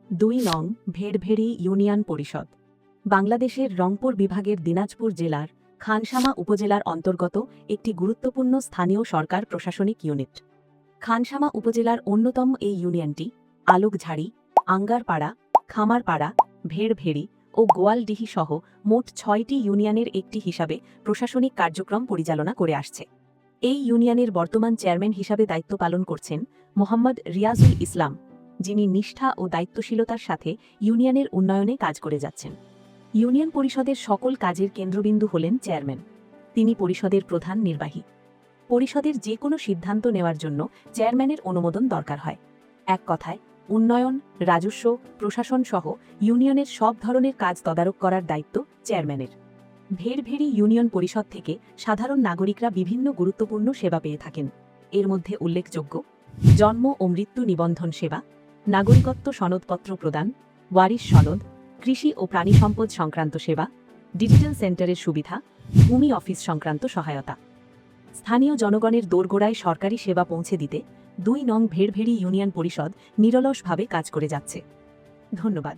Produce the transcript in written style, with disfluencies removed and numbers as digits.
2 নং ভেড়ভেড়ি ইউনিয়ন পরিষদ বাংলাদেশের রংপুর বিভাগের দিনাজপুর জেলার খানসামা উপজেলার অন্তর্গত একটি গুরুত্বপূর্ণ স্থানীয় সরকার প্রশাসনিক ইউনিট। খানসামা উপজেলার অন্যতম এই ইউনিয়নটি আলোকঝাড়ি, আঙ্গারপাড়া, খামারপাড়া, ভেড়ভেড়ি ও গোয়ালডিহি সহ মোট 6টি ইউনিয়নের একটি হিসাবে প্রশাসনিক কার্যক্রম পরিচালনা করে আসছে। এই ইউনিয়নের বর্তমান চেয়ারম্যান হিসাবে দায়িত্ব পালন করছেন মোহাম্মদ রিয়াজুল ইসলাম, যিনি নিষ্ঠা ও দায়িত্বশীলতার সাথে ইউনিয়নের উন্নয়নে কাজ করে যাচ্ছেন। ইউনিয়ন পরিষদের সকল কাজের কেন্দ্রবিন্দু হলেন চেয়ারম্যান। তিনি পরিষদের প্রধান নির্বাহী। পরিষদের যে কোনো সিদ্ধান্ত নেওয়ার জন্য চেয়ারম্যানের অনুমোদন দরকার হয়। এক কথায়, উন্নয়ন, রাজস্ব, প্রশাসন সহ ইউনিয়নের সব ধরনের কাজ তদারক করার দায়িত্ব চেয়ারম্যানের। ভেড়ভেড়ি ইউনিয়ন পরিষদ থেকে সাধারণ নাগরিকরা বিভিন্ন গুরুত্বপূর্ণ সেবা পেয়ে থাকেন। এর মধ্যে উল্লেখযোগ্য: জন্ম ও মৃত্যু নিবন্ধন সেবা, নাগরিকত্ব সনদপত্র প্রদান, ওয়ারিশ সনদ, কৃষি ও প্রাণী সম্পদ সংক্রান্ত সেবা, ডিজিটাল সেন্টারের সুবিধা, ভূমি অফিস সংক্রান্ত সহায়তা। স্থানীয় জনগণের দোরগোড়ায় সরকারি সেবা পৌঁছে দিতে 2 নং ভেড়ভেড়ি ইউনিয়ন পরিষদ নিরলসভাবে কাজ করে যাচ্ছে। ধন্যবাদ।